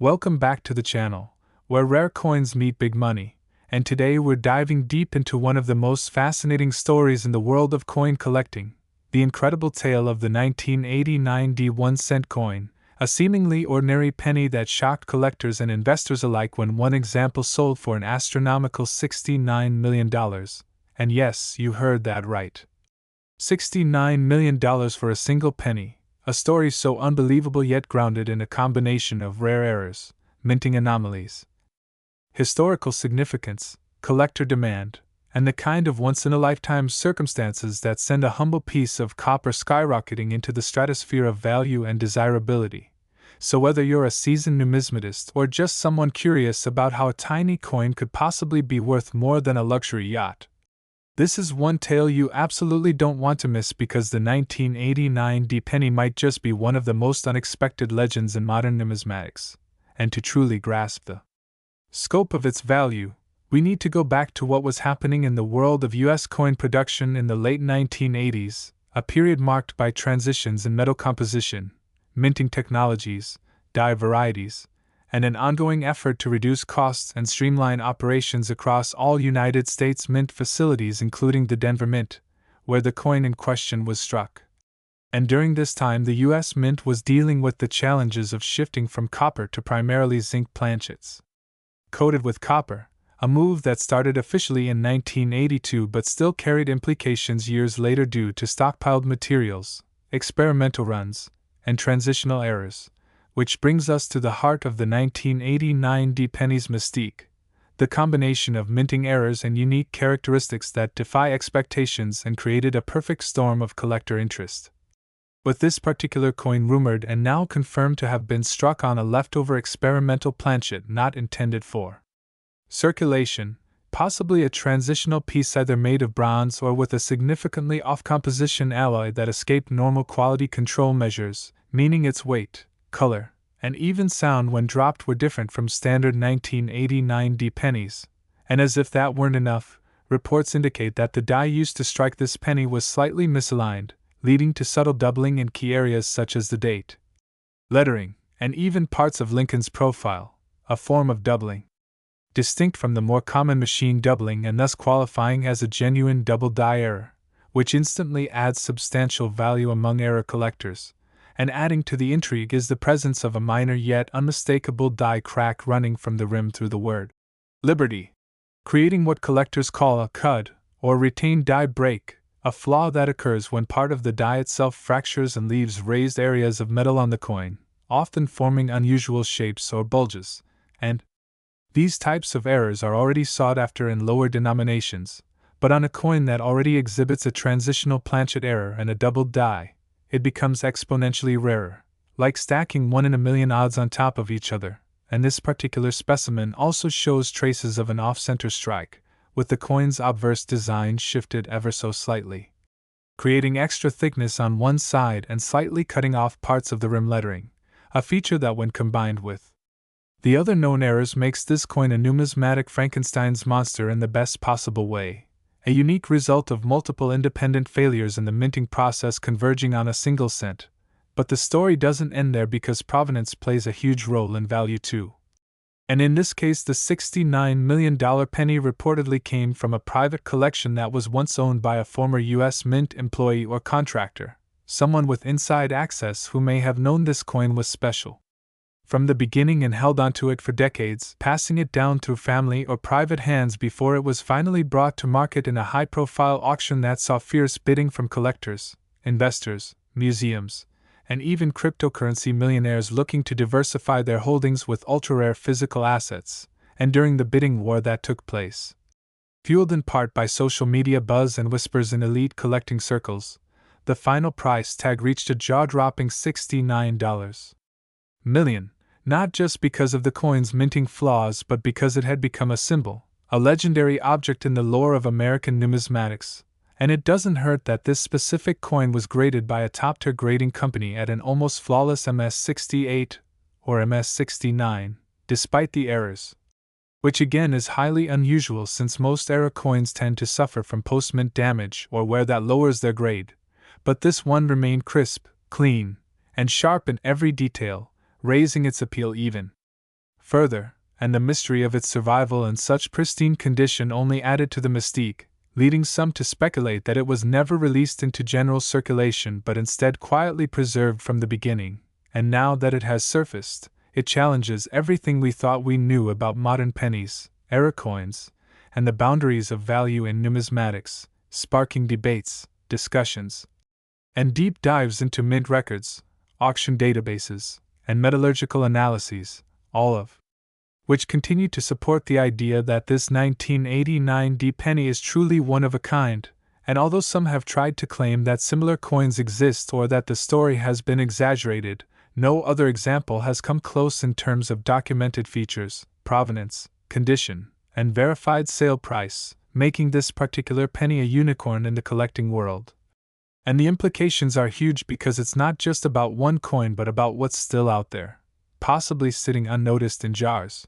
Welcome back to the channel, where rare coins meet big money, and today we're diving deep into one of the most fascinating stories in the world of coin collecting, the incredible tale of the 1989 D1 cent coin, a seemingly ordinary penny that shocked collectors and investors alike when one example sold for an astronomical $69 million. And yes, you heard that right. $69 million for a single penny. A story so unbelievable yet grounded in a combination of rare errors, minting anomalies, historical significance, collector demand, and the kind of once-in-a-lifetime circumstances that send a humble piece of copper skyrocketing into the stratosphere of value and desirability. So whether you're a seasoned numismatist or just someone curious about how a tiny coin could possibly be worth more than a luxury yacht, this is one tale you absolutely don't want to miss, because the 1989 D penny might just be one of the most unexpected legends in modern numismatics. And to truly grasp the scope of its value, we need to go back to what was happening in the world of U.S. coin production in the late 1980s, a period marked by transitions in metal composition, minting technologies, die varieties, and an ongoing effort to reduce costs and streamline operations across all United States mint facilities, including the Denver Mint, where the coin in question was struck. And during this time, the U.S. Mint was dealing with the challenges of shifting from copper to primarily zinc planchets coated with copper, a move that started officially in 1982 but still carried implications years later due to stockpiled materials, experimental runs, and transitional errors. Which brings us to the heart of the 1989 D penny's mystique, the combination of minting errors and unique characteristics that defy expectations and created a perfect storm of collector interest. With this particular coin rumored and now confirmed to have been struck on a leftover experimental planchet not intended for circulation, possibly a transitional piece either made of bronze or with a significantly off-composition alloy that escaped normal quality control measures, meaning its weight, color, and even sound when dropped were different from standard 1989 D pennies. And as if that weren't enough, reports indicate that the die used to strike this penny was slightly misaligned, leading to subtle doubling in key areas such as the date, lettering, and even parts of Lincoln's profile, a form of doubling distinct from the more common machine doubling and thus qualifying as a genuine double die error, which instantly adds substantial value among error collectors. And adding to the intrigue is the presence of a minor yet unmistakable die crack running from the rim through the word Liberty, creating what collectors call a cud, or retained die break, a flaw that occurs when part of the die itself fractures and leaves raised areas of metal on the coin, often forming unusual shapes or bulges, and these types of errors are already sought after in lower denominations, but on a coin that already exhibits a transitional planchet error and a doubled die, it becomes exponentially rarer, like stacking 1 in a million odds on top of each other, and this particular specimen also shows traces of an off-center strike, with the coin's obverse design shifted ever so slightly, creating extra thickness on one side and slightly cutting off parts of the rim lettering, a feature that when combined with the other known errors makes this coin a numismatic Frankenstein's monster in the best possible way. A unique result of multiple independent failures in the minting process converging on a single cent. But the story doesn't end there, because provenance plays a huge role in value too. And in this case, the $69 million penny reportedly came from a private collection that was once owned by a former U.S. Mint employee or contractor, someone with inside access who may have known this coin was special from the beginning and held onto it for decades, passing it down through family or private hands before it was finally brought to market in a high-profile auction that saw fierce bidding from collectors, investors, museums, and even cryptocurrency millionaires looking to diversify their holdings with ultra-rare physical assets. And during the bidding war that took place, fueled in part by social media buzz and whispers in elite collecting circles, the final price tag reached a jaw-dropping $69 million. Not just because of the coin's minting flaws, but because it had become a symbol, a legendary object in the lore of American numismatics. And it doesn't hurt that this specific coin was graded by a top-tier grading company at an almost flawless MS-68 or MS-69, despite the errors. Which again is highly unusual, since most error coins tend to suffer from post-mint damage or wear that lowers their grade. But this one remained crisp, clean, and sharp in every detail, raising its appeal even further, and the mystery of its survival in such pristine condition only added to the mystique, leading some to speculate that it was never released into general circulation but instead quietly preserved from the beginning, and now that it has surfaced, it challenges everything we thought we knew about modern pennies, era coins, and the boundaries of value in numismatics, sparking debates, discussions, and deep dives into mint records, auction databases, and metallurgical analyses, all of which continue to support the idea that this 1989 D penny is truly one of a kind, and although some have tried to claim that similar coins exist or that the story has been exaggerated, no other example has come close in terms of documented features, provenance, condition, and verified sale price, making this particular penny a unicorn in the collecting world. And the implications are huge because it's not just about one coin but about what's still out there, possibly sitting unnoticed in jars,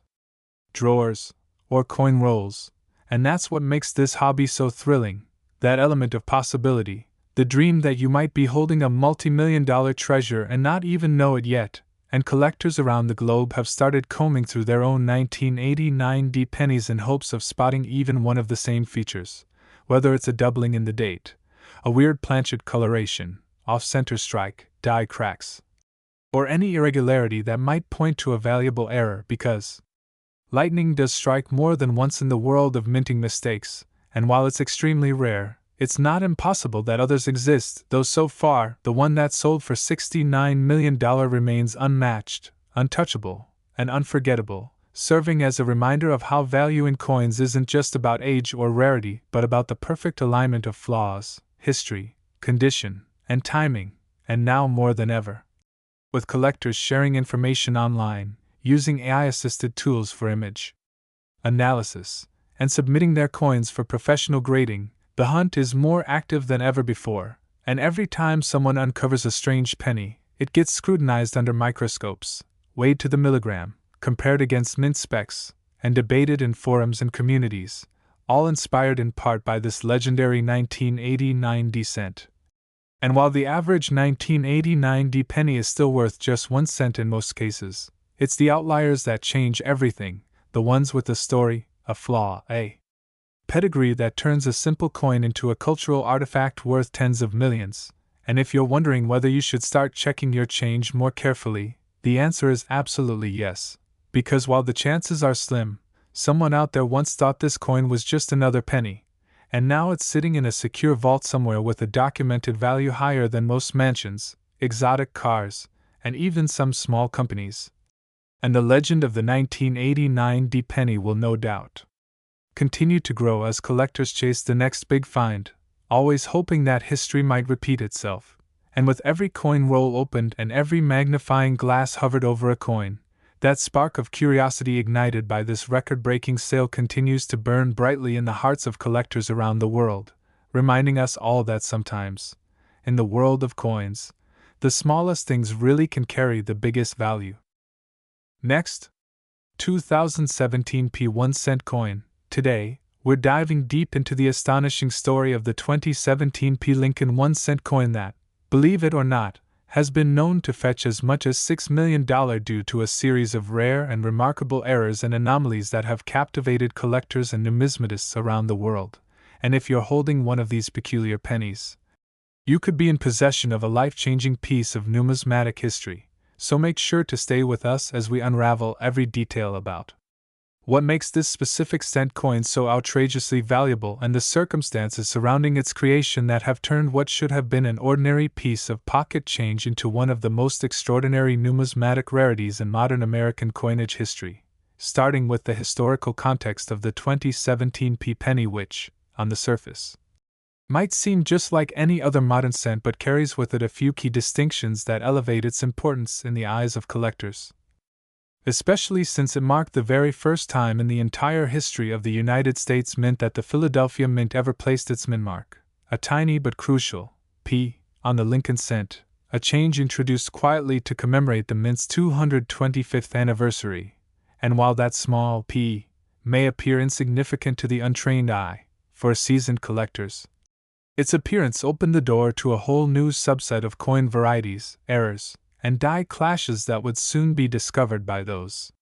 drawers, or coin rolls, and that's what makes this hobby so thrilling, that element of possibility, the dream that you might be holding a multi-million-dollar treasure and not even know it yet, and collectors around the globe have started combing through their own 1989 D pennies in hopes of spotting even one of the same features, whether it's a doubling in the date, a weird planchet coloration, off-center strike, die cracks, or any irregularity that might point to a valuable error because lightning does strike more than once in the world of minting mistakes, and while it's extremely rare, it's not impossible that others exist, though so far, the one that sold for $69 million remains unmatched, untouchable, and unforgettable, serving as a reminder of how value in coins isn't just about age or rarity, but about the perfect alignment of flaws, history, condition, and timing, and now more than ever, with collectors sharing information online, using AI-assisted tools for image analysis, and submitting their coins for professional grading, the hunt is more active than ever before, and every time someone uncovers a strange penny, it gets scrutinized under microscopes, weighed to the milligram, compared against mint specs, and debated in forums and communities, all inspired in part by this legendary 1989 D cent. And while the average 1989 D penny is still worth just 1 cent in most cases, it's the outliers that change everything, the ones with a story, a flaw, a pedigree that turns a simple coin into a cultural artifact worth tens of millions. And if you're wondering whether you should start checking your change more carefully, the answer is absolutely yes. Because while the chances are slim, someone out there once thought this coin was just another penny, and now it's sitting in a secure vault somewhere with a documented value higher than most mansions, exotic cars, and even some small companies. And the legend of the 1989 D penny will no doubt continue to grow as collectors chase the next big find, always hoping that history might repeat itself. And with every coin roll opened and every magnifying glass hovered over a coin, that spark of curiosity ignited by this record-breaking sale continues to burn brightly in the hearts of collectors around the world, reminding us all that sometimes, in the world of coins, the smallest things really can carry the biggest value. Next, 2017 P1 cent coin. Today, we're diving deep into the astonishing story of the 2017 P Lincoln 1 cent coin that, believe it or not, has been known to fetch as much as $6 million due to a series of rare and remarkable errors and anomalies that have captivated collectors and numismatists around the world. And if you're holding one of these peculiar pennies, you could be in possession of a life-changing piece of numismatic history. So make sure to stay with us as we unravel every detail about what makes this specific cent coin so outrageously valuable and the circumstances surrounding its creation that have turned what should have been an ordinary piece of pocket change into one of the most extraordinary numismatic rarities in modern American coinage history, starting with the historical context of the 2017 P penny which, on the surface, might seem just like any other modern cent but carries with it a few key distinctions that elevate its importance in the eyes of collectors. Especially since it marked the very first time in the entire history of the United States Mint that the Philadelphia Mint ever placed its mint mark, a tiny but crucial P, on the Lincoln cent, a change introduced quietly to commemorate the Mint's 225th anniversary. And while that small P may appear insignificant to the untrained eye, for seasoned collectors, its appearance opened the door to a whole new subset of coin varieties, errors, and die clashes that would soon be discovered by those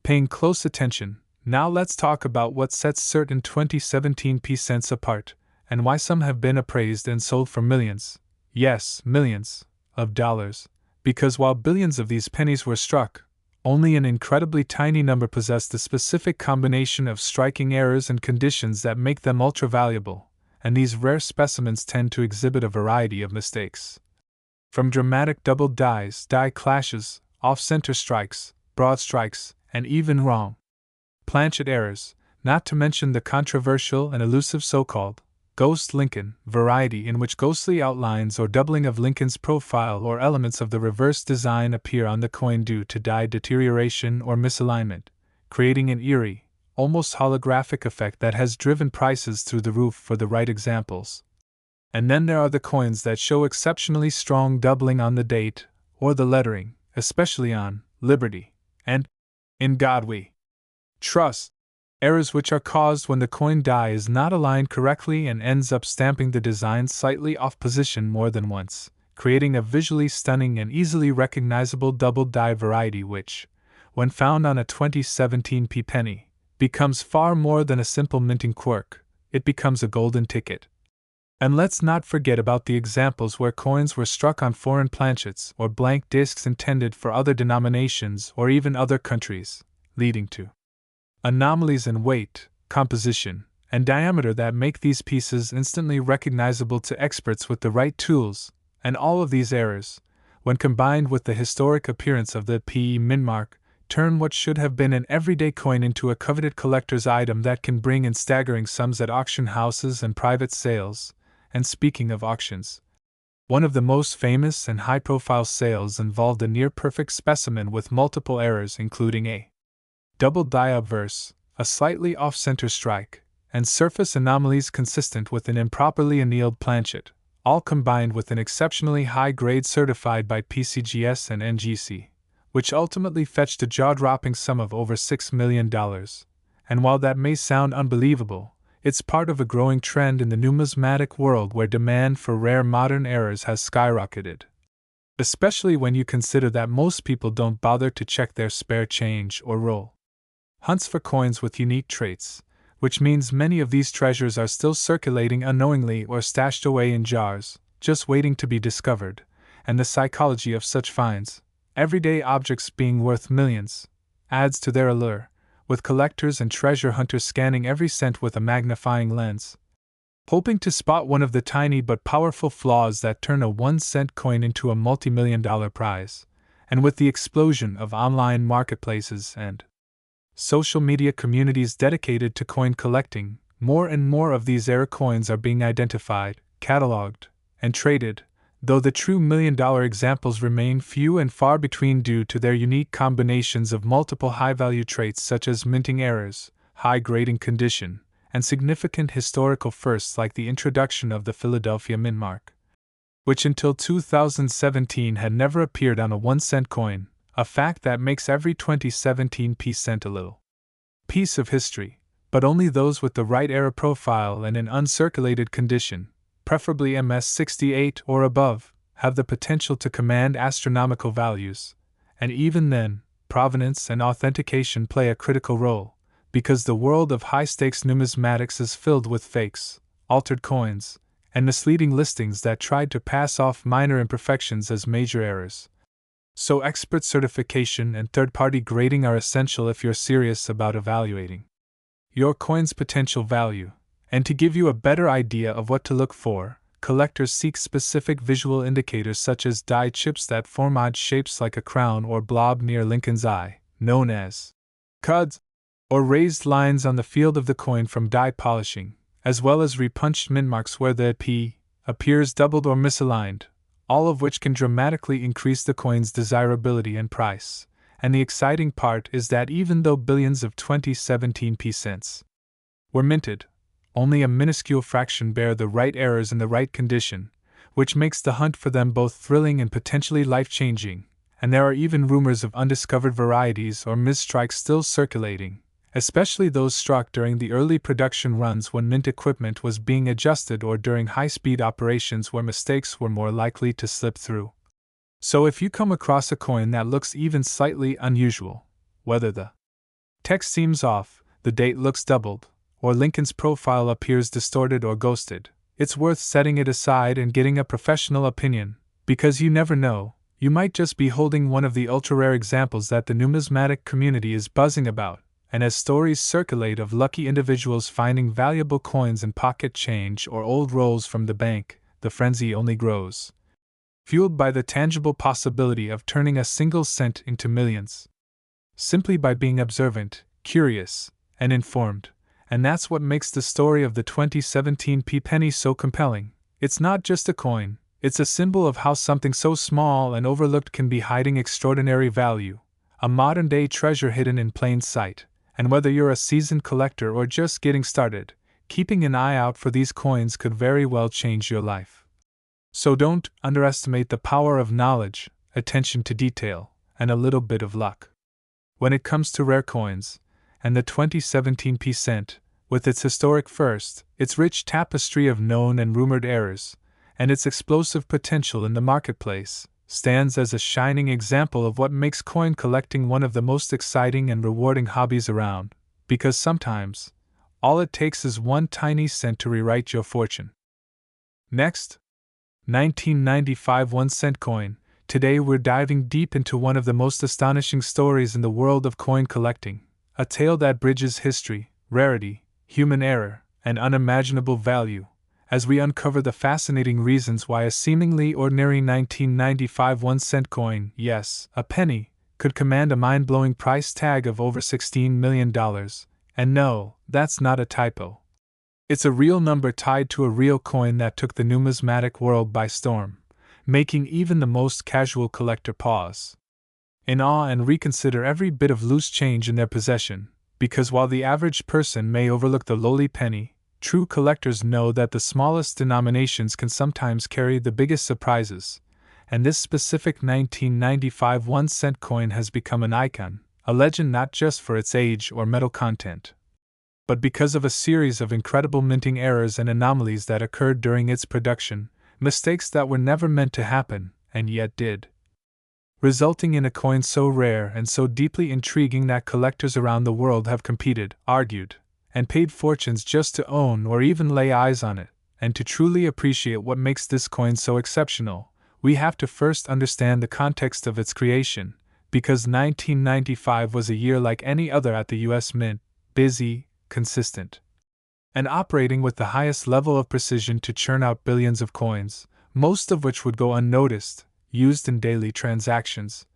Paying close attention, now let's talk about what sets certain 2017 p cents apart, and why some have been appraised and sold for millions, yes, millions, of dollars, because while billions of these pennies were struck, only an incredibly tiny number possessed the specific combination of striking errors and conditions that make them ultra valuable, and these rare specimens tend to exhibit a variety of mistakes. From dramatic double dies, die clashes, off-center strikes, broad strikes, and even wrong planchet errors, not to mention the controversial and elusive so-called Ghost Lincoln variety, in which ghostly outlines or doubling of Lincoln's profile or elements of the reverse design appear on the coin due to die deterioration or misalignment, creating an eerie, almost holographic effect that has driven prices through the roof for the right examples. And then there are the coins that show exceptionally strong doubling on the date or the lettering, especially on Liberty and In God We Trust. Errors which are caused when the coin die is not aligned correctly and ends up stamping the design slightly off position more than once, creating a visually stunning and easily recognizable double die variety which, when found on a 2017 p penny, becomes far more than a simple minting quirk. It becomes a golden ticket. And let's not forget about the examples where coins were struck on foreign planchets or blank discs intended for other denominations or even other countries, leading to anomalies in weight, composition, and diameter that make these pieces instantly recognizable to experts with the right tools, and all of these errors, when combined with the historic appearance of the PE mint mark, turn what should have been an everyday coin into a coveted collector's item that can bring in staggering sums at auction houses and private sales. And speaking of auctions, one of the most famous and high-profile sales involved a near-perfect specimen with multiple errors including a double die obverse, a slightly off-center strike, and surface anomalies consistent with an improperly annealed planchet, all combined with an exceptionally high grade certified by PCGS and NGC, which ultimately fetched a jaw-dropping sum of over $6 million. And while that may sound unbelievable, it's part of a growing trend in the numismatic world where demand for rare modern errors has skyrocketed. Especially when you consider that most people don't bother to check their spare change or roll hunts for coins with unique traits, which means many of these treasures are still circulating unknowingly or stashed away in jars, just waiting to be discovered, and the psychology of such finds, everyday objects being worth millions, adds to their allure, with collectors and treasure hunters scanning every cent with a magnifying lens, hoping to spot one of the tiny but powerful flaws that turn a 1-cent coin into a multi-million-dollar prize. And with the explosion of online marketplaces and social media communities dedicated to coin collecting, more and more of these rare coins are being identified, cataloged, and traded, though the true million-dollar examples remain few and far between due to their unique combinations of multiple high-value traits such as minting errors, high grading condition, and significant historical firsts like the introduction of the Philadelphia mint mark, which until 2017 had never appeared on a 1-cent coin, a fact that makes every 2017 p cent a little piece of history, but only those with the right error profile and in uncirculated condition, preferably MS68 or above, have the potential to command astronomical values, and even then, provenance and authentication play a critical role, because the world of high-stakes numismatics is filled with fakes, altered coins, and misleading listings that tried to pass off minor imperfections as major errors. So expert certification and third-party grading are essential if you're serious about evaluating your coin's potential value. And to give you a better idea of what to look for, collectors seek specific visual indicators such as die chips that form odd shapes like a crown or blob near Lincoln's eye, known as cuds, or raised lines on the field of the coin from die polishing, as well as repunched mint marks where the P appears doubled or misaligned, all of which can dramatically increase the coin's desirability and price. And the exciting part is that even though billions of 2017 p cents were minted, only a minuscule fraction bear the right errors in the right condition, which makes the hunt for them both thrilling and potentially life-changing. And there are even rumors of undiscovered varieties or misstrikes still circulating, especially those struck during the early production runs when mint equipment was being adjusted or during high-speed operations where mistakes were more likely to slip through. So if you come across a coin that looks even slightly unusual, whether the text seems off, the date looks doubled, or Lincoln's profile appears distorted or ghosted, it's worth setting it aside and getting a professional opinion, because you never know, you might just be holding one of the ultra-rare examples that the numismatic community is buzzing about, and as stories circulate of lucky individuals finding valuable coins in pocket change or old rolls from the bank, the frenzy only grows, fueled by the tangible possibility of turning a single cent into millions. Simply by being observant, curious, and informed. And that's what makes the story of the 2017 penny so compelling. It's not just a coin, it's a symbol of how something so small and overlooked can be hiding extraordinary value, a modern-day treasure hidden in plain sight. And whether you're a seasoned collector or just getting started, keeping an eye out for these coins could very well change your life. So don't underestimate the power of knowledge, attention to detail, and a little bit of luck. When it comes to rare coins, and the 2017 cent, with its historic first, its rich tapestry of known and rumored errors, and its explosive potential in the marketplace, stands as a shining example of what makes coin collecting one of the most exciting and rewarding hobbies around, because sometimes, all it takes is one tiny cent to rewrite your fortune. Next, 1995 1-cent coin. Today we're diving deep into one of the most astonishing stories in the world of coin collecting, a tale that bridges history, rarity, human error, and unimaginable value, as we uncover the fascinating reasons why a seemingly ordinary 1995 1-cent coin, yes, a penny, could command a mind-blowing price tag of over $16 million. And no, that's not a typo. It's a real number tied to a real coin that took the numismatic world by storm, making even the most casual collector pause in awe and reconsider every bit of loose change in their possession, because while the average person may overlook the lowly penny, true collectors know that the smallest denominations can sometimes carry the biggest surprises, and this specific 1995 1-cent coin has become an icon, a legend not just for its age or metal content, but because of a series of incredible minting errors and anomalies that occurred during its production, mistakes that were never meant to happen, and yet did, resulting in a coin so rare and so deeply intriguing that collectors around the world have competed, argued, and paid fortunes just to own or even lay eyes on it. And to truly appreciate what makes this coin so exceptional, we have to first understand the context of its creation, because 1995 was a year like any other at the US Mint, busy, consistent, and operating with the highest level of precision to churn out billions of coins, most of which would go unnoticed, used in daily transactions,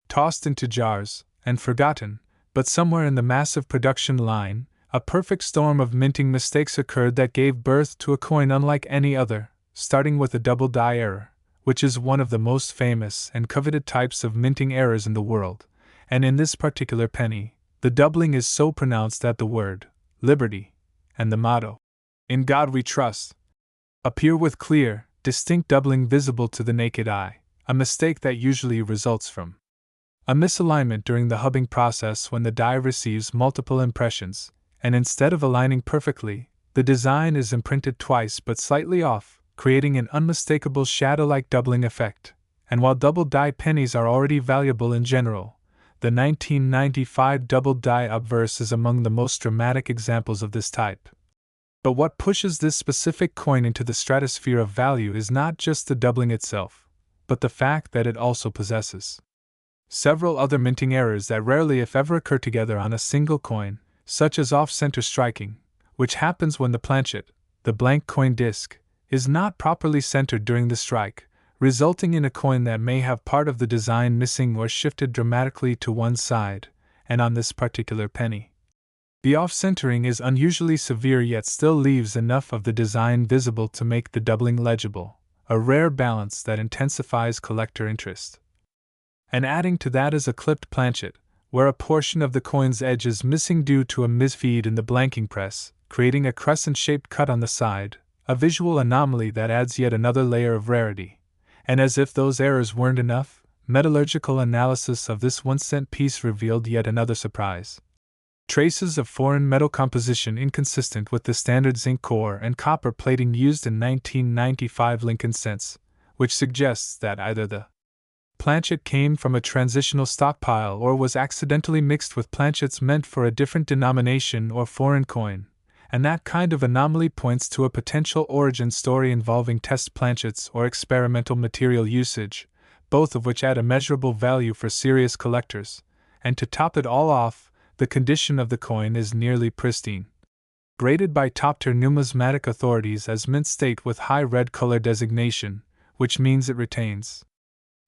tossed into jars, and forgotten. But somewhere in the massive production line, a perfect storm of minting mistakes occurred that gave birth to a coin unlike any other, starting with a double die error, which is one of the most famous and coveted types of minting errors in the world, and in this particular penny, the doubling is so pronounced that the word, liberty, and the motto, "In God We Trust," appear with clear, distinct doubling visible to the naked eye, a mistake that usually results from a misalignment during the hubbing process when the die receives multiple impressions, and instead of aligning perfectly, the design is imprinted twice but slightly off, creating an unmistakable shadow-like doubling effect. And while double die pennies are already valuable in general, the 1995 double die obverse is among the most dramatic examples of this type. But what pushes this specific coin into the stratosphere of value is not just the doubling itself, but the fact that it also possesses several other minting errors that rarely if ever occur together on a single coin, such as off-center striking, which happens when the planchet, the blank coin disc, is not properly centered during the strike, resulting in a coin that may have part of the design missing or shifted dramatically to one side, and on this particular penny, the off-centering is unusually severe yet still leaves enough of the design visible to make the doubling legible, a rare balance that intensifies collector interest. And adding to that is a clipped planchet, where a portion of the coin's edge is missing due to a misfeed in the blanking press, creating a crescent-shaped cut on the side, a visual anomaly that adds yet another layer of rarity. And as if those errors weren't enough, metallurgical analysis of this 1-cent piece revealed yet another surprise. Traces of foreign metal composition inconsistent with the standard zinc core and copper plating used in 1995 Lincoln cents, which suggests that either the planchet came from a transitional stockpile or was accidentally mixed with planchets meant for a different denomination or foreign coin, and that kind of anomaly points to a potential origin story involving test planchets or experimental material usage, both of which add immeasurable value for serious collectors. And to top it all off, the condition of the coin is nearly pristine. Graded by top-tier numismatic authorities as mint state with high red color designation, which means it retains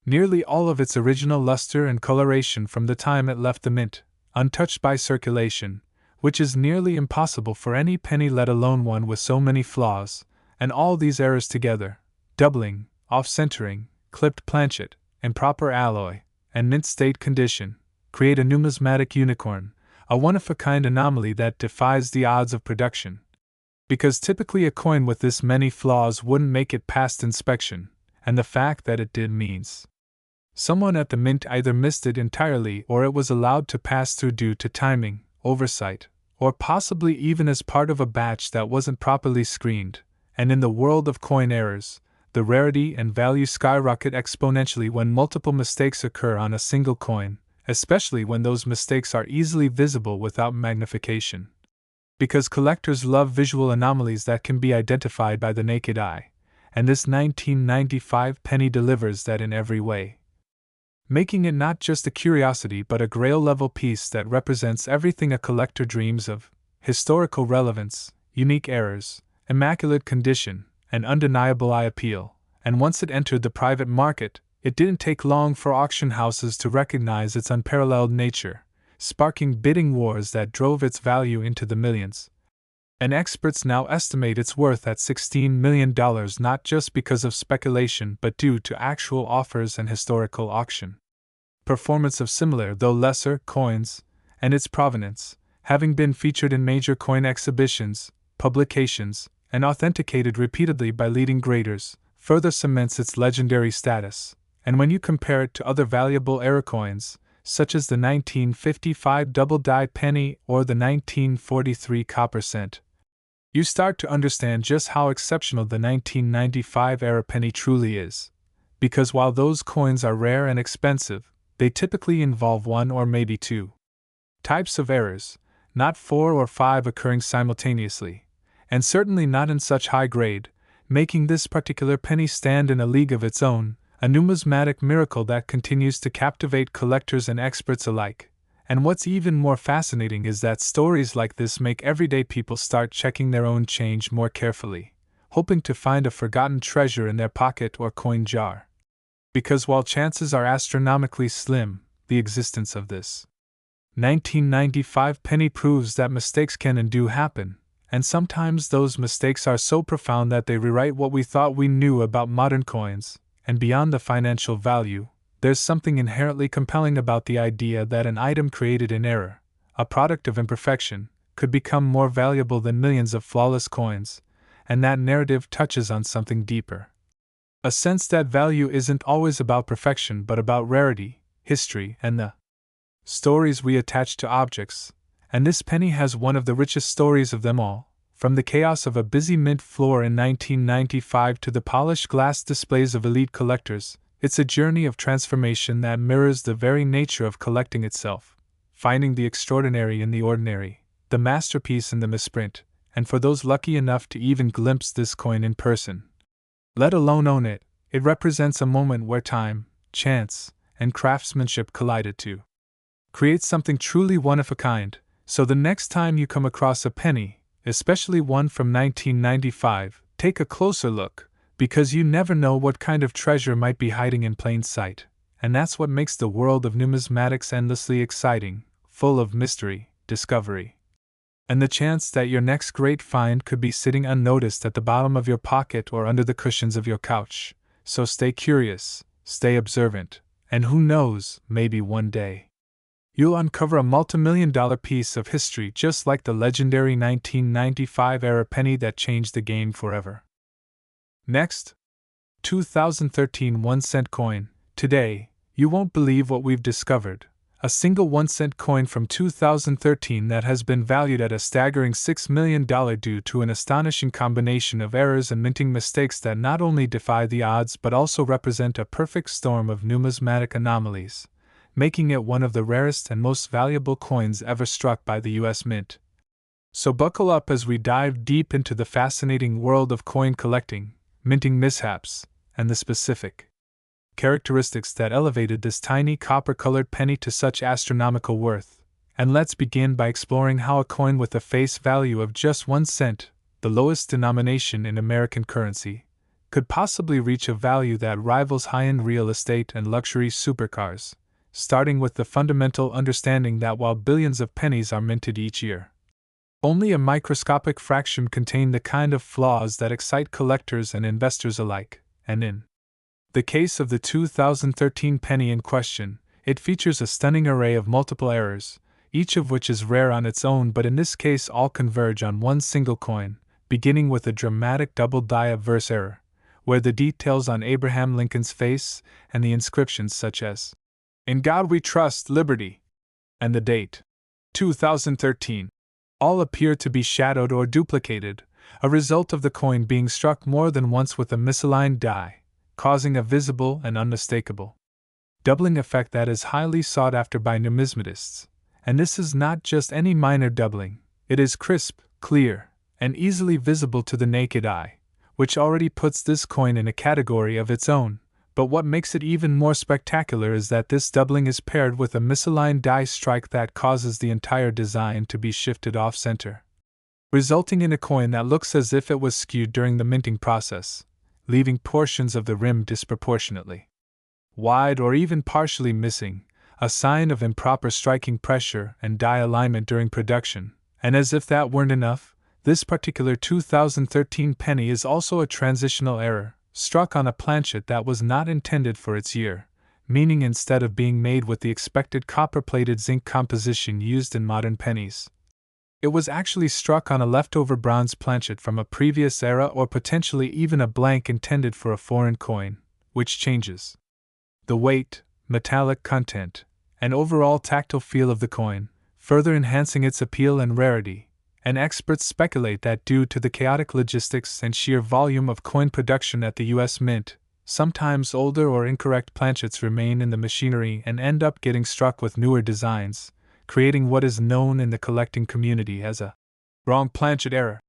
nearly all of its original luster and coloration from the time it left the mint, untouched by circulation, which is nearly impossible for any penny, let alone one with so many flaws, and all these errors together, doubling, off-centering, clipped planchet, improper alloy, and mint state condition, create a numismatic unicorn, a one-of-a-kind anomaly that defies the odds of production. Because typically a coin with this many flaws wouldn't make it past inspection, and the fact that it did means someone at the mint either missed it entirely or it was allowed to pass through due to timing, oversight, or possibly even as part of a batch that wasn't properly screened. And in the world of coin errors, the rarity and value skyrocket exponentially when multiple mistakes occur on a single coin, especially when those mistakes are easily visible without magnification. Because collectors love visual anomalies that can be identified by the naked eye, and this 1995 penny delivers that in every way, making it not just a curiosity but a grail-level piece that represents everything a collector dreams of: historical relevance, unique errors, immaculate condition, and undeniable eye appeal. And once it entered the private market, it didn't take long for auction houses to recognize its unparalleled nature, sparking bidding wars that drove its value into the millions. And experts now estimate its worth at $16 million, not just because of speculation but due to actual offers and historical auction performance of similar, though lesser, coins, and its provenance, having been featured in major coin exhibitions, publications, and authenticated repeatedly by leading graders, further cements its legendary status. And when you compare it to other valuable era coins, such as the 1955 double-die penny or the 1943 copper cent, you start to understand just how exceptional the 1995 era penny truly is. Because while those coins are rare and expensive, they typically involve one or maybe two types of errors, not 4 or 5 occurring simultaneously, and certainly not in such high grade, making this particular penny stand in a league of its own, a numismatic miracle that continues to captivate collectors and experts alike. And what's even more fascinating is that stories like this make everyday people start checking their own change more carefully, hoping to find a forgotten treasure in their pocket or coin jar. Because while chances are astronomically slim, the existence of this 1995 penny proves that mistakes can and do happen, and sometimes those mistakes are so profound that they rewrite what we thought we knew about modern coins. And beyond the financial value, there's something inherently compelling about the idea that an item created in error, a product of imperfection, could become more valuable than millions of flawless coins, and that narrative touches on something deeper. A sense that value isn't always about perfection but about rarity, history, and the stories we attach to objects. And this penny has one of the richest stories of them all, from the chaos of a busy mint floor in 1995 to the polished glass displays of elite collectors. It's a journey of transformation that mirrors the very nature of collecting itself, finding the extraordinary in the ordinary, the masterpiece in the misprint, and for those lucky enough to even glimpse this coin in person, let alone own it, it represents a moment where time, chance, and craftsmanship collided to create something truly one of a kind. So the next time you come across a penny, especially one from 1995, take a closer look, because you never know what kind of treasure might be hiding in plain sight. And that's what makes the world of numismatics endlessly exciting, full of mystery, discovery, and the chance that your next great find could be sitting unnoticed at the bottom of your pocket or under the cushions of your couch. So stay curious, stay observant, and who knows, maybe one day you'll uncover a multi-million-dollar piece of history just like the legendary 1995 era penny that changed the game forever. Next, 2013 1-cent coin. Today, you won't believe what we've discovered. a single 1-cent coin from 2013 that has been valued at a staggering $6 million due to an astonishing combination of errors and minting mistakes that not only defy the odds but also represent a perfect storm of numismatic anomalies, making it one of the rarest and most valuable coins ever struck by the U.S. Mint. So buckle up as we dive deep into the fascinating world of coin collecting, minting mishaps, and the specific characteristics that elevated this tiny copper-colored penny to such astronomical worth. And let's begin by exploring how a coin with a face value of just 1 cent, the lowest denomination in American currency, could possibly reach a value that rivals high-end real estate and luxury supercars, starting with the fundamental understanding that while billions of pennies are minted each year, only a microscopic fraction contain the kind of flaws that excite collectors and investors alike, and in the case of the 2013 penny in question, it features a stunning array of multiple errors, each of which is rare on its own, but in this case all converge on one single coin, beginning with a dramatic double-die obverse error, where the details on Abraham Lincoln's face and the inscriptions such as, "In God We Trust, Liberty," and the date, 2013, all appear to be shadowed or duplicated, a result of the coin being struck more than once with a misaligned die, causing a visible and unmistakable doubling effect that is highly sought after by numismatists. And this is not just any minor doubling, it is crisp, clear, and easily visible to the naked eye, which already puts this coin in a category of its own. But what makes it even more spectacular is that this doubling is paired with a misaligned die strike that causes the entire design to be shifted off-center, resulting in a coin that looks as if it was skewed during the minting process, leaving portions of the rim disproportionately wide or even partially missing, a sign of improper striking pressure and die alignment during production. And as if that weren't enough, this particular 2013 penny is also a transitional error, struck on a planchet that was not intended for its year, meaning instead of being made with the expected copper-plated zinc composition used in modern pennies, it was actually struck on a leftover bronze planchet from a previous era, or potentially even a blank intended for a foreign coin, which changes the weight, metallic content, and overall tactile feel of the coin, further enhancing its appeal and rarity. And experts speculate that due to the chaotic logistics and sheer volume of coin production at the U.S. Mint, sometimes older or incorrect planchets remain in the machinery and end up getting struck with newer designs, creating what is known in the collecting community as a wrong planchet error.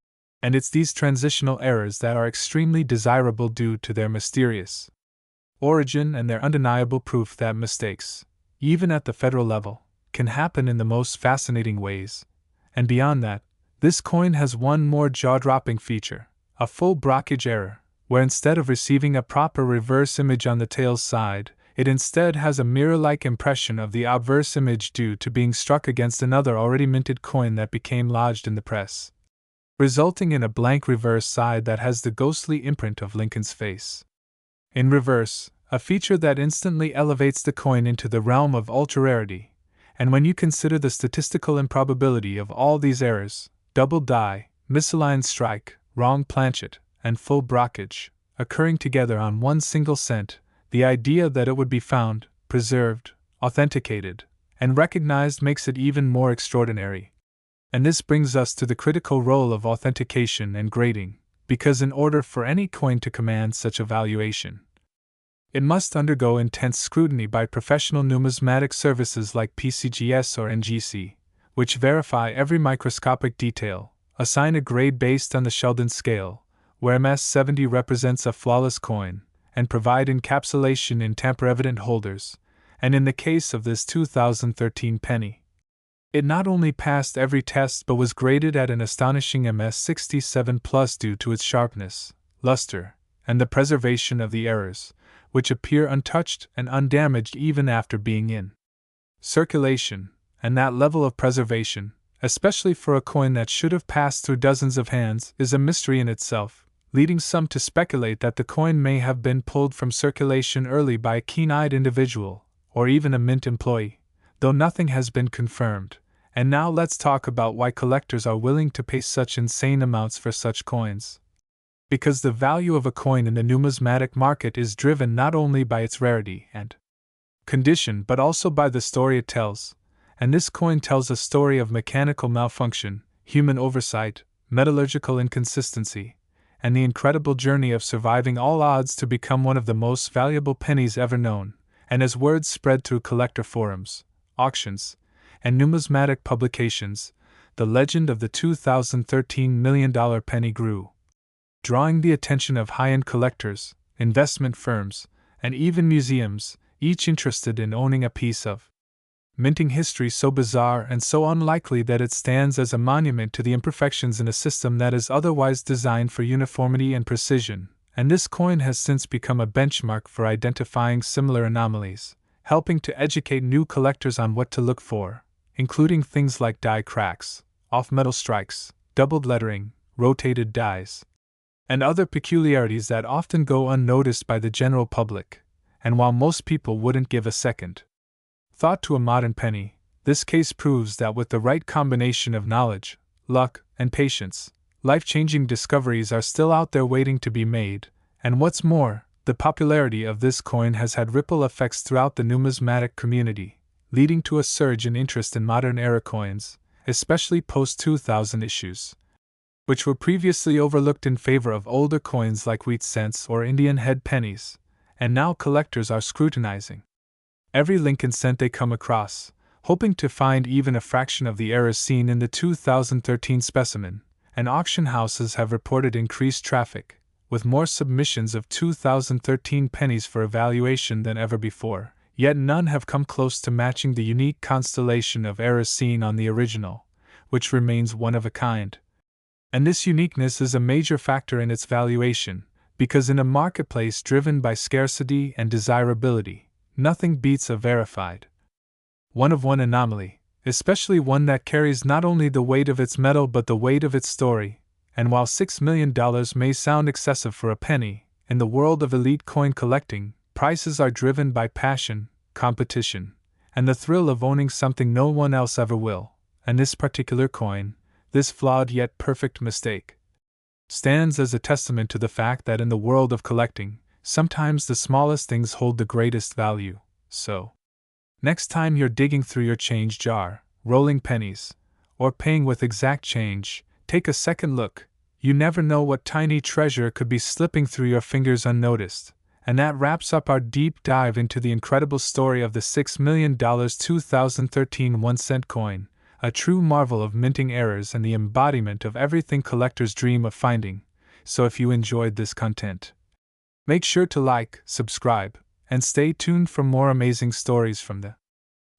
And it's these transitional errors that are extremely desirable due to their mysterious origin and their undeniable proof that mistakes, even at the federal level, can happen in the most fascinating ways. And beyond that, this coin has one more jaw-dropping feature, a full blockage error, where instead of receiving a proper reverse image on the tail's side, it instead has a mirror-like impression of the obverse image due to being struck against another already minted coin that became lodged in the press, resulting in a blank reverse side that has the ghostly imprint of Lincoln's face in reverse, a feature that instantly elevates the coin into the realm of ultra-rarity. And when you consider the statistical improbability of all these errors, double die, misaligned strike, wrong planchet, and full blockage, occurring together on one single cent, the idea that it would be found, preserved, authenticated, and recognized makes it even more extraordinary. And this brings us to the critical role of authentication and grading, because in order for any coin to command such a valuation, it must undergo intense scrutiny by professional numismatic services like PCGS or NGC, which verify every microscopic detail, assign a grade based on the Sheldon scale, where MS70 represents a flawless coin, and provide encapsulation in tamper-evident holders. And in the case of this 2013 penny, it not only passed every test but was graded at an astonishing MS67+ due to its sharpness, luster, and the preservation of the errors, which appear untouched and undamaged even after being in circulation. And that level of preservation, especially for a coin that should have passed through dozens of hands, is a mystery in itself, leading some to speculate that the coin may have been pulled from circulation early by a keen-eyed individual, or even a mint employee, though nothing has been confirmed. And now let's talk about why collectors are willing to pay such insane amounts for such coins. Because the value of a coin in the numismatic market is driven not only by its rarity and condition but also by the story it tells, and this coin tells a story of mechanical malfunction, human oversight, metallurgical inconsistency, and the incredible journey of surviving all odds to become one of the most valuable pennies ever known. And as words spread through collector forums, auctions, and numismatic publications, the legend of the 2013 $1 million penny grew, drawing the attention of high-end collectors, investment firms, and even museums, each interested in owning a piece of minting history so bizarre and so unlikely that it stands as a monument to the imperfections in a system that is otherwise designed for uniformity and precision. And this coin has since become a benchmark for identifying similar anomalies, helping to educate new collectors on what to look for, including things like die cracks, off-metal strikes, doubled lettering, rotated dies, and other peculiarities that often go unnoticed by the general public. And while most people wouldn't give a second thought to a modern penny, this case proves that with the right combination of knowledge, luck, and patience, life-changing discoveries are still out there waiting to be made. And what's more, the popularity of this coin has had ripple effects throughout the numismatic community, leading to a surge in interest in modern-era coins, especially post-2000 issues, which were previously overlooked in favor of older coins like wheat cents or Indian head pennies, and now collectors are scrutinizing every Lincoln cent they come across, hoping to find even a fraction of the errors seen in the 2013 specimen. And auction houses have reported increased traffic, with more submissions of 2013 pennies for evaluation than ever before, yet none have come close to matching the unique constellation of errors seen on the original, which remains one of a kind. And this uniqueness is a major factor in its valuation, because in a marketplace driven by scarcity and desirability, nothing beats a verified one-of-one anomaly, especially one that carries not only the weight of its metal but the weight of its story. And while $6 million may sound excessive for a penny, in the world of elite coin collecting, prices are driven by passion, competition, and the thrill of owning something no one else ever will. And this particular coin, this flawed yet perfect mistake, stands as a testament to the fact that in the world of collecting, sometimes the smallest things hold the greatest value. So, next time you're digging through your change jar, rolling pennies, or paying with exact change, take a second look. You never know what tiny treasure could be slipping through your fingers unnoticed. And that wraps up our deep dive into the incredible story of the $6 million 2013 1-cent coin, a true marvel of minting errors and the embodiment of everything collectors dream of finding. So if you enjoyed this content, make sure to like, subscribe, and stay tuned for more amazing stories from the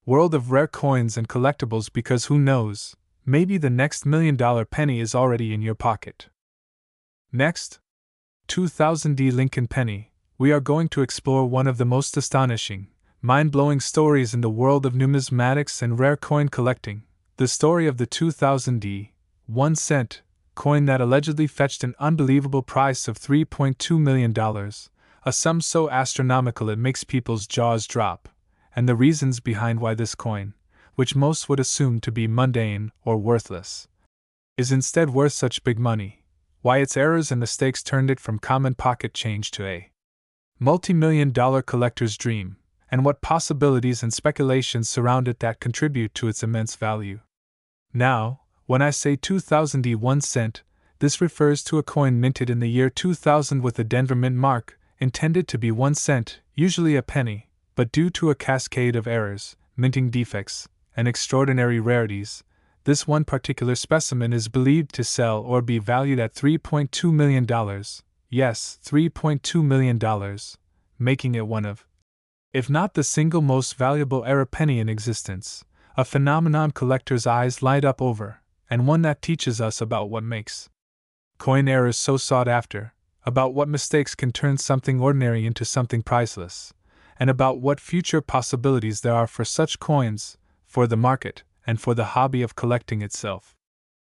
world of rare coins and collectibles, because who knows, maybe the next $1 million penny is already in your pocket. Next, 2000D Lincoln Penny, we are going to explore one of the most astonishing, mind-blowing stories in the world of numismatics and rare coin collecting, the story of the 2000D 1-cent coin that allegedly fetched an unbelievable price of $3.2 million, a sum so astronomical it makes people's jaws drop, and the reasons behind why this coin, which most would assume to be mundane or worthless, is instead worth such big money, why its errors and mistakes turned it from common pocket change to a multi-million-dollar collector's dream, and what possibilities and speculations surround it that contribute to its immense value. Now, when I say 2000D 1 cent, this refers to a coin minted in the year 2000 with a Denver Mint mark, intended to be 1 cent, usually a penny, but due to a cascade of errors, minting defects, and extraordinary rarities, this one particular specimen is believed to sell or be valued at $3.2 million. Yes, $3.2 million, making it one of, if not the single most valuable error penny in existence, a phenomenon collectors' eyes light up over, and one that teaches us about what makes coin errors so sought after, about what mistakes can turn something ordinary into something priceless, and about what future possibilities there are for such coins, for the market, and for the hobby of collecting itself.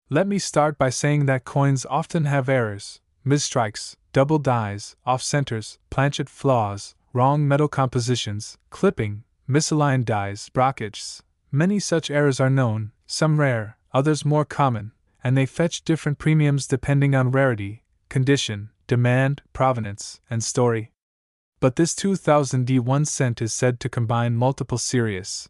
Let me start by saying that coins often have errors, misstrikes, double dies, off-centers, planchet flaws, wrong metal compositions, clipping, misaligned dies, brockages. Many such errors are known, some rare, others more common, and they fetch different premiums depending on rarity, condition, demand, provenance, and story. But this 2000D 1 cent is said to combine multiple serious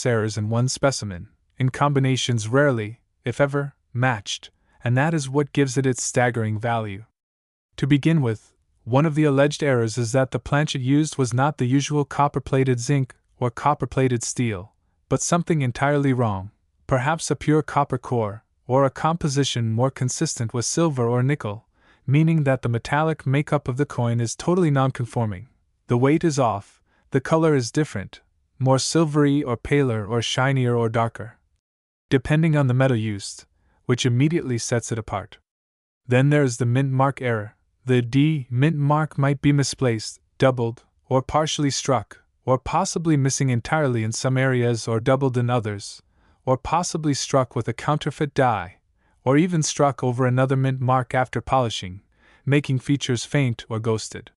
errors in one specimen, in combinations rarely, if ever, matched, and that is what gives it its staggering value. To begin with, one of the alleged errors is that the planchet used was not the usual copper-plated zinc or copper-plated steel, but something entirely wrong, perhaps a pure copper core, or a composition more consistent with silver or nickel, meaning that the metallic makeup of the coin is totally nonconforming. The weight is off, the color is different, more silvery or paler or shinier or darker, depending on the metal used, which immediately sets it apart. Then there is the mint mark error. The D mint mark might be misplaced, doubled, or partially struck, or possibly missing entirely in some areas or doubled in others, or possibly struck with a counterfeit die, or even struck over another mint mark after polishing, making features faint or ghosted.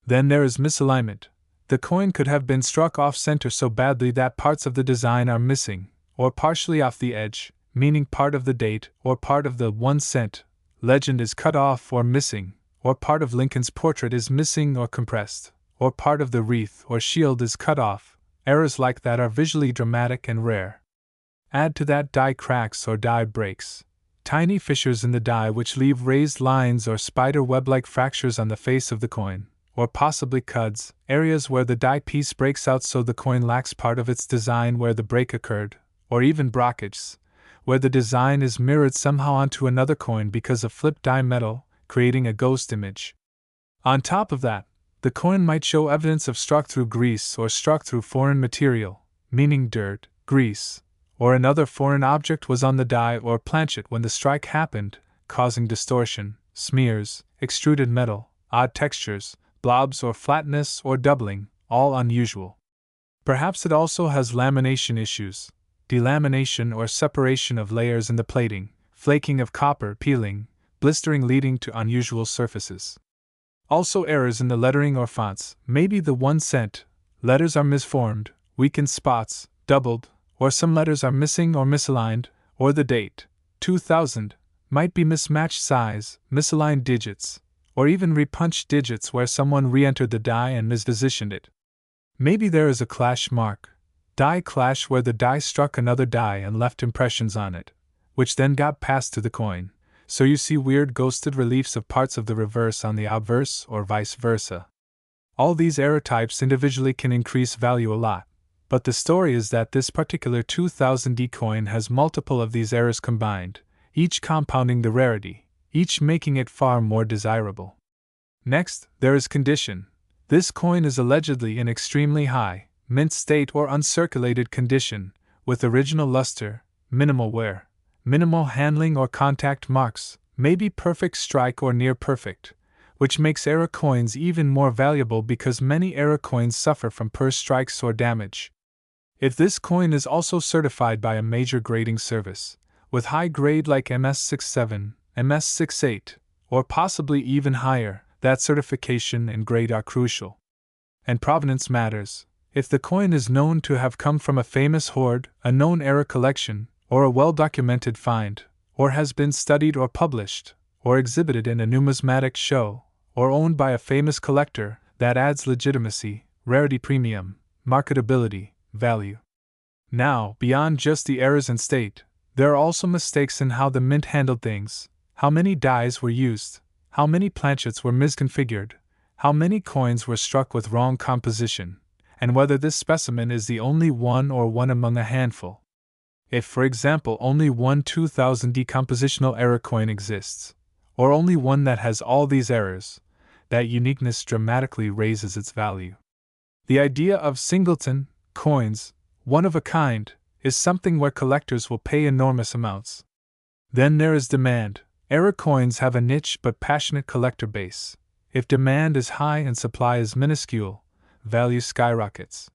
Then there is misalignment. The coin could have been struck off-center so badly that parts of the design are missing, or partially off the edge, meaning part of the date or part of the 1 cent legend is cut off or missing, or part of Lincoln's portrait is missing or compressed, or part of the wreath or shield is cut off. Errors like that are visually dramatic and rare. Add to that die cracks or die breaks, tiny fissures in the die which leave raised lines or spider web-like fractures on the face of the coin, or possibly cuds, areas where the die piece breaks out so the coin lacks part of its design where the break occurred, or even brockages, where the design is mirrored somehow onto another coin because of flipped die metal, creating a ghost image. On top of that, the coin might show evidence of struck through grease or struck through foreign material, meaning dirt, grease, or another foreign object was on the die or planchet when the strike happened, causing distortion, smears, extruded metal, odd textures, blobs or flatness or doubling, all unusual. Perhaps it also has lamination issues, delamination or separation of layers in the plating, flaking of copper, peeling, blistering leading to unusual surfaces. Also errors in the lettering or fonts, maybe the 1 cent letters are misformed, weakened spots, doubled, or some letters are missing or misaligned, or the date, 2000, might be mismatched size, misaligned digits, or even repunched digits where someone re-entered the die and mispositioned it. Maybe there is a clash mark, die clash where the die struck another die and left impressions on it, which then got passed to the coin, so you see weird ghosted reliefs of parts of the reverse on the obverse or vice versa. All these error types individually can increase value a lot, but the story is that this particular 2000D coin has multiple of these errors combined, each compounding the rarity, each making it far more desirable. Next, there is condition. This coin is allegedly in extremely high, mint state or uncirculated condition, with original luster, minimal wear, minimal handling or contact marks, maybe perfect strike or near perfect, which makes error coins even more valuable because many error coins suffer from purse strikes or damage. If this coin is also certified by a major grading service, with high grade like MS67, MS68, or possibly even higher, that certification and grade are crucial. And provenance matters. If the coin is known to have come from a famous hoard, a known error collection, or a well-documented find, or has been studied or published, or exhibited in a numismatic show, or owned by a famous collector, that adds legitimacy, rarity premium, marketability, value. Now, beyond just the errors in state, there are also mistakes in how the mint handled things, how many dies were used, how many planchets were misconfigured, how many coins were struck with wrong composition, and whether this specimen is the only one or one among a handful. If, for example, only one 2000D compositional error coin exists, or only one that has all these errors, that uniqueness dramatically raises its value. The idea of singleton coins, one of a kind, is something where collectors will pay enormous amounts. Then there is demand. Error coins have a niche but passionate collector base. If demand is high and supply is minuscule, value skyrockets.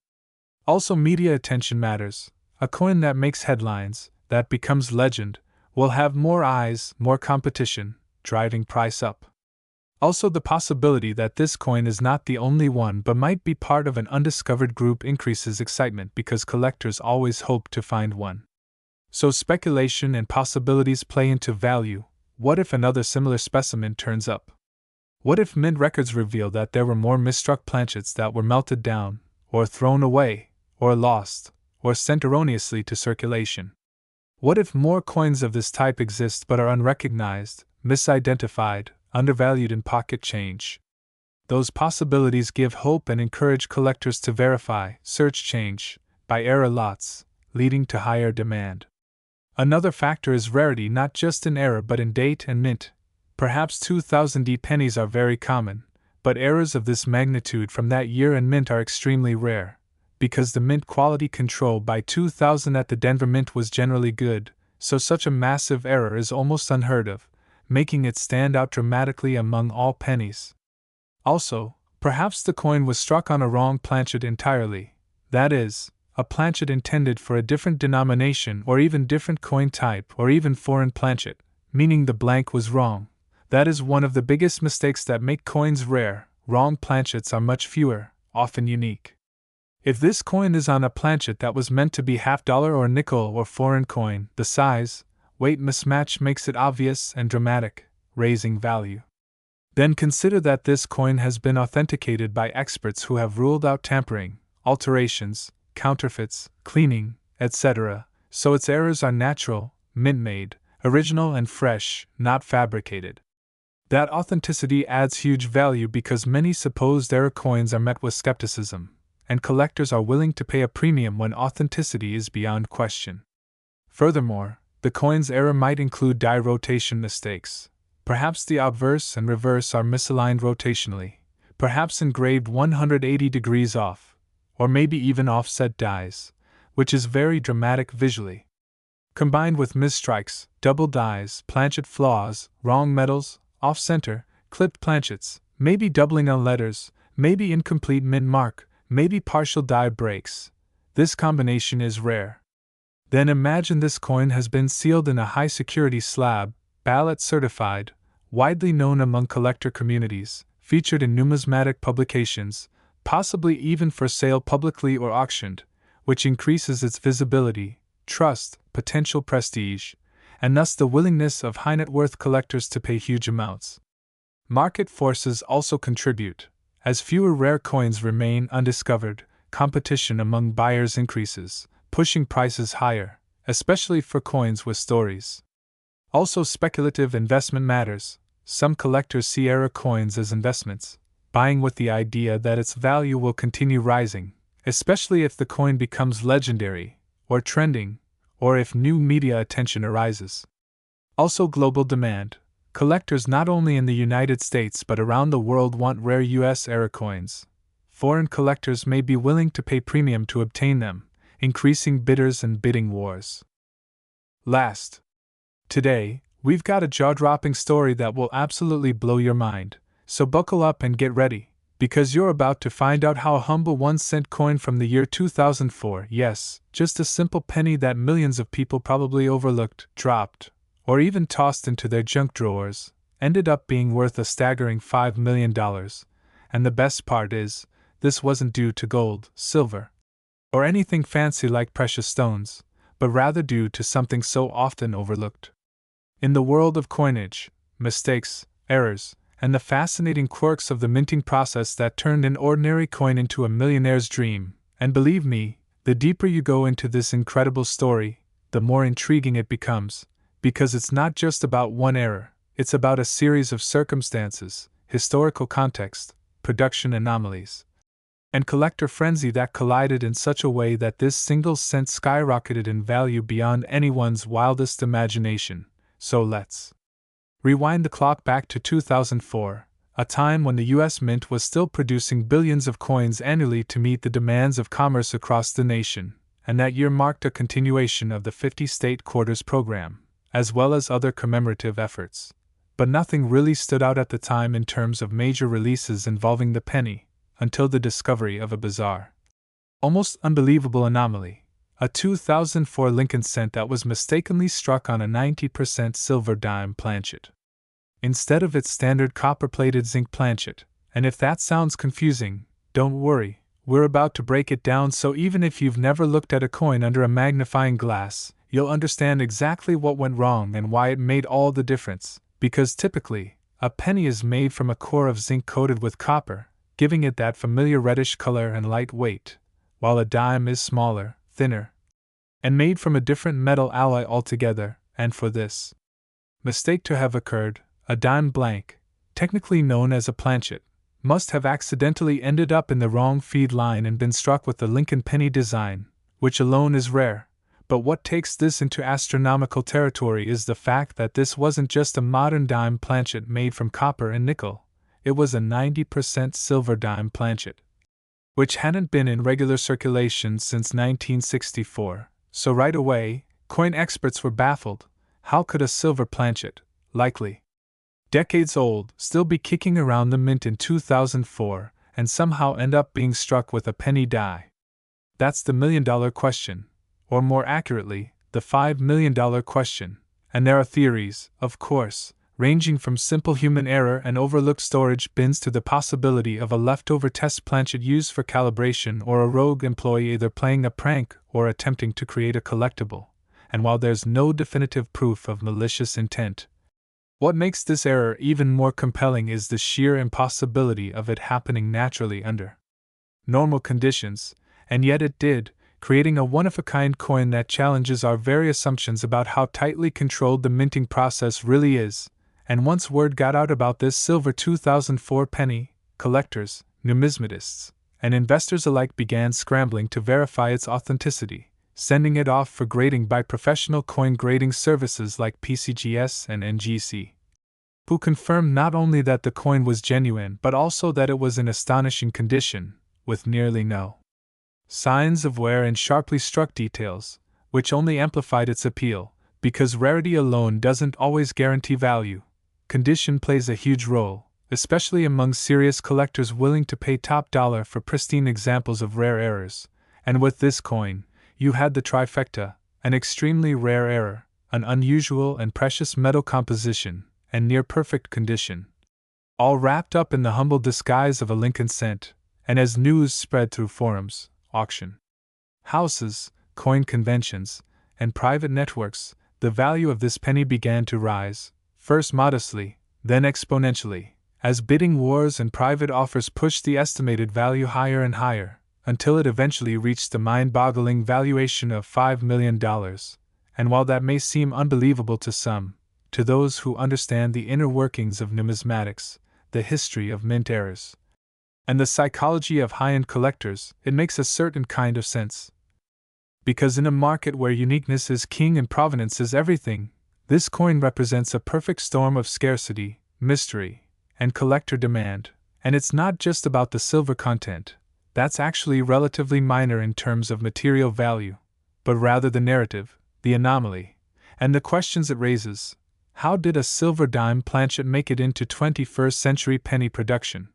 Also, media attention matters. A coin that makes headlines, that becomes legend, will have more eyes, more competition, driving price up. Also, the possibility that this coin is not the only one but might be part of an undiscovered group increases excitement because collectors always hope to find one. So speculation and possibilities play into value. What if another similar specimen turns up? What if mint records reveal that there were more misstruck planchets that were melted down, or thrown away, or lost, or sent erroneously to circulation? What if more coins of this type exist but are unrecognized, misidentified, undervalued in pocket change? Those possibilities give hope and encourage collectors to verify, search change, buy error lots, leading to higher demand. Another factor is rarity, not just in error but in date and mint. Perhaps 2000 pennies are very common, but errors of this magnitude from that year and mint are extremely rare. Because the mint quality control by 2000 at the Denver Mint was generally good, so such a massive error is almost unheard of, making it stand out dramatically among all pennies. Also, perhaps the coin was struck on a wrong planchet entirely, that is, a planchet intended for a different denomination or even different coin type or even foreign planchet, meaning the blank was wrong. That is one of the biggest mistakes that make coins rare. Wrong planchets are much fewer, often unique. If this coin is on a planchet that was meant to be $50 or nickel or foreign coin, the size, weight mismatch makes it obvious and dramatic, raising value. Then consider that this coin has been authenticated by experts who have ruled out tampering, alterations, counterfeits, cleaning, etc., so its errors are natural, mint-made, original and fresh, not fabricated. That authenticity adds huge value because many supposed error coins are met with skepticism, and collectors are willing to pay a premium when authenticity is beyond question. Furthermore, the coin's error might include die rotation mistakes. Perhaps the obverse and reverse are misaligned rotationally, perhaps engraved 180 degrees off, or maybe even offset dies, which is very dramatic visually. Combined with misstrikes, double dies, planchet flaws, wrong metals, off-center, clipped planchets, maybe doubling on letters, maybe incomplete mint mark, maybe partial die breaks. This combination is rare. Then imagine this coin has been sealed in a high-security slab, ballot certified, widely known among collector communities, featured in numismatic publications, possibly even for sale publicly or auctioned, which increases its visibility, trust, potential prestige, and thus the willingness of high-net-worth collectors to pay huge amounts. Market forces also contribute. As fewer rare coins remain undiscovered, competition among buyers increases, pushing prices higher, especially for coins with stories. Also, speculative investment matters. Some collectors see error coins as investments, buying with the idea that its value will continue rising, especially if the coin becomes legendary, or trending, or if new media attention arises. Also, global demand. Collectors not only in the United States but around the world want rare U.S. error coins. Foreign collectors may be willing to pay premium to obtain them, increasing bidders and bidding wars. Last. Today, we've got a jaw-dropping story that will absolutely blow your mind, so buckle up and get ready, because you're about to find out how a humble 1-cent coin from the year 2004, yes, just a simple penny that millions of people probably overlooked, dropped, or even tossed into their junk drawers, ended up being worth a staggering $5 million. And the best part is, this wasn't due to gold, silver, or anything fancy like precious stones, but rather due to something so often overlooked. In the world of coinage, mistakes, errors, and the fascinating quirks of the minting process that turned an ordinary coin into a millionaire's dream, and believe me, the deeper you go into this incredible story, the more intriguing it becomes, because it's not just about one error, it's about a series of circumstances, historical context, production anomalies, and collector frenzy that collided in such a way that this single cent skyrocketed in value beyond anyone's wildest imagination. So let's rewind the clock back to 2004, a time when the U.S. Mint was still producing billions of coins annually to meet the demands of commerce across the nation, and that year marked a continuation of the 50-state quarters program, as well as other commemorative efforts. But nothing really stood out at the time in terms of major releases involving the penny, until the discovery of a bizarre, almost unbelievable anomaly. A 2004 Lincoln cent that was mistakenly struck on a 90% silver dime planchet, instead of its standard copper-plated zinc planchet. And if that sounds confusing, don't worry, we're about to break it down so even if you've never looked at a coin under a magnifying glass, you'll understand exactly what went wrong and why it made all the difference, because typically, A penny is made from a core of zinc coated with copper, giving it that familiar reddish color and light weight, while a dime is smaller, thinner, and made from a different metal alloy altogether, and for this mistake to have occurred, a dime blank, technically known as a planchet, must have accidentally ended up in the wrong feed line and been struck with the Lincoln penny design, which alone is rare. But what takes this into astronomical territory is the fact that this wasn't just a modern dime planchet made from copper and nickel, it was a 90% silver dime planchet, which hadn't been in regular circulation since 1964. So right away, coin experts were baffled. How could a silver planchet, likely decades old, still be kicking around the mint in 2004 and somehow end up being struck with a penny die? That's the million-dollar question, or more accurately, the $5 million question. And there are theories, of course, ranging from simple human error and overlooked storage bins to the possibility of a leftover test planchet used for calibration or a rogue employee either playing a prank or attempting to create a collectible. And while there's no definitive proof of malicious intent, what makes this error even more compelling is the sheer impossibility of it happening naturally under normal conditions, and yet it did, creating a one-of-a-kind coin that challenges our very assumptions about how tightly controlled the minting process really is. And once word got out about this silver 2004 penny, collectors, numismatists, and investors alike began scrambling to verify its authenticity, sending it off for grading by professional coin grading services like PCGS and NGC, who confirmed not only that the coin was genuine but also that it was in astonishing condition, with nearly no signs of wear and sharply struck details, which only amplified its appeal, because rarity alone doesn't always guarantee value. Condition plays a huge role, especially among serious collectors willing to pay top dollar for pristine examples of rare errors, and with this coin, you had the trifecta: an extremely rare error, an unusual and precious metal composition, and near-perfect condition, all wrapped up in the humble disguise of a Lincoln cent. And as news spread through forums, auction houses, coin conventions, and private networks, the value of this penny began to rise, first modestly, then exponentially, as bidding wars and private offers pushed the estimated value higher and higher, until it eventually reached the mind-boggling valuation of $5 million. And while that may seem unbelievable to some, to those who understand the inner workings of numismatics, the history of mint errors, and the psychology of high-end collectors, it makes a certain kind of sense. Because in a market where uniqueness is king and provenance is everything, this coin represents a perfect storm of scarcity, mystery, and collector demand. And it's not just about the silver content, that's actually relatively minor in terms of material value, but rather the narrative, the anomaly, and the questions it raises. How did a silver dime planchet make it into 21st century penny production?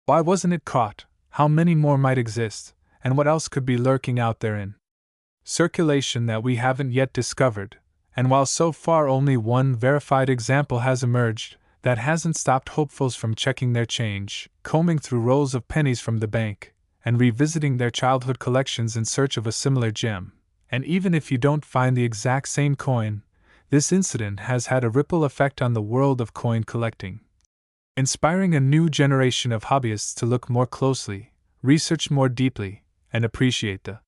Why wasn't it caught? How many more might exist, and what else could be lurking out there in circulation that we haven't yet discovered? And while so far only one verified example has emerged, that hasn't stopped hopefuls from checking their change, combing through rolls of pennies from the bank, and revisiting their childhood collections in search of a similar gem. And even if you don't find the exact same coin, this incident has had a ripple effect on the world of coin collecting, inspiring a new generation of hobbyists to look more closely, research more deeply, and appreciate the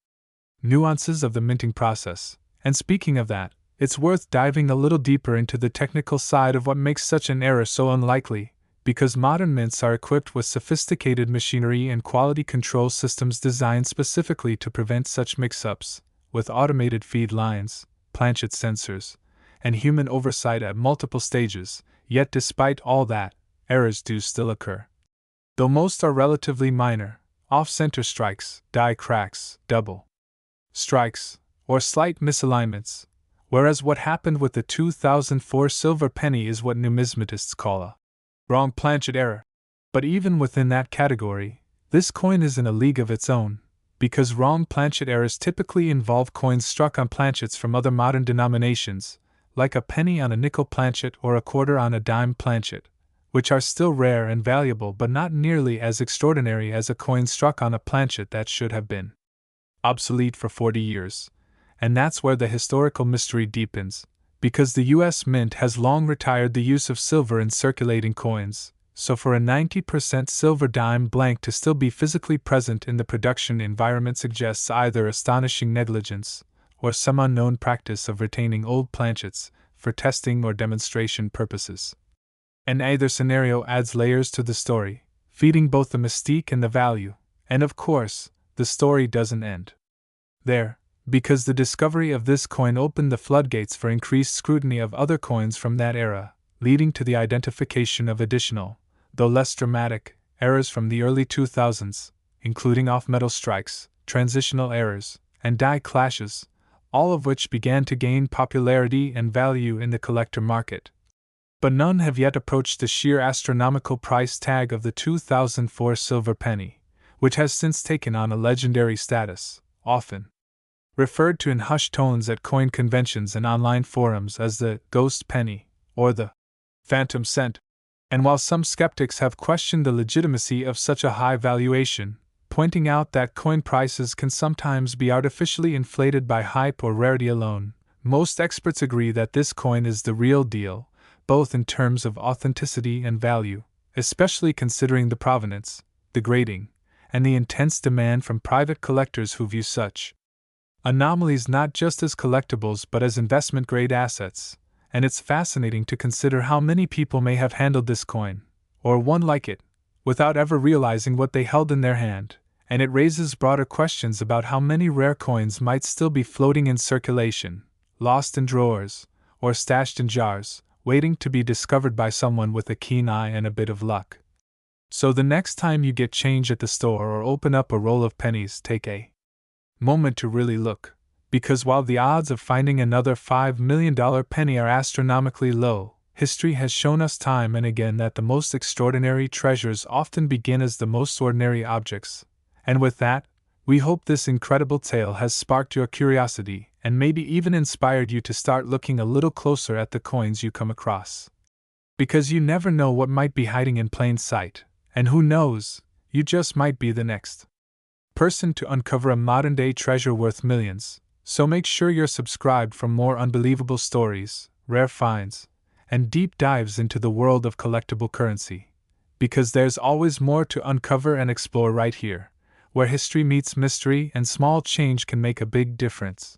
nuances of the minting process. And speaking of that, it's worth diving a little deeper into the technical side of what makes such an error so unlikely, because modern mints are equipped with sophisticated machinery and quality control systems designed specifically to prevent such mix-ups, with automated feed lines, planchet sensors, and human oversight at multiple stages. Yet despite all that, errors do still occur. Though most are relatively minor, off-center strikes, die cracks, double strikes, or slight misalignments, whereas what happened with the 2004 silver penny is what numismatists call a wrong planchet error. But even within that category, this coin is in a league of its own, because wrong planchet errors typically involve coins struck on planchets from other modern denominations, like a penny on a nickel planchet or a quarter on a dime planchet, which are still rare and valuable but not nearly as extraordinary as a coin struck on a planchet that should have been obsolete for 40 years. And that's where the historical mystery deepens, because the US Mint has long retired the use of silver in circulating coins, so for a 90% silver dime blank to still be physically present in the production environment suggests either astonishing negligence or some unknown practice of retaining old planchets for testing or demonstration purposes. And either scenario adds layers to the story, feeding both the mystique and the value, and of course, the story doesn't end there, because the discovery of this coin opened the floodgates for increased scrutiny of other coins from that era, leading to the identification of additional, though less dramatic, errors from the early 2000s, including off-metal strikes, transitional errors, and die clashes, all of which began to gain popularity and value in the collector market. But none have yet approached the sheer astronomical price tag of the 2004 silver penny, which has since taken on a legendary status, often referred to in hushed tones at coin conventions and online forums as the ghost penny or the phantom cent. And while some skeptics have questioned the legitimacy of such a high valuation, pointing out that coin prices can sometimes be artificially inflated by hype or rarity alone, most experts agree that this coin is the real deal, both in terms of authenticity and value, especially considering the provenance, the grading, and the intense demand from private collectors who view such anomalies not just as collectibles but as investment-grade assets, and it's fascinating to consider how many people may have handled this coin, or one like it, without ever realizing what they held in their hand, and it raises broader questions about how many rare coins might still be floating in circulation, lost in drawers, or stashed in jars, waiting to be discovered by someone with a keen eye and a bit of luck. So the next time you get change at the store or open up a roll of pennies, take a moment to really look, because while the odds of finding another $5 million penny are astronomically low, history has shown us time and again that the most extraordinary treasures often begin as the most ordinary objects. And with that, we hope this incredible tale has sparked your curiosity and maybe even inspired you to start looking a little closer at the coins you come across. Because you never know what might be hiding in plain sight, and who knows, you just might be the next person to uncover a modern-day treasure worth millions. So make sure you're subscribed for more unbelievable stories, rare finds, and deep dives into the world of collectible currency. Because there's always more to uncover and explore right here, where history meets mystery and small change can make a big difference.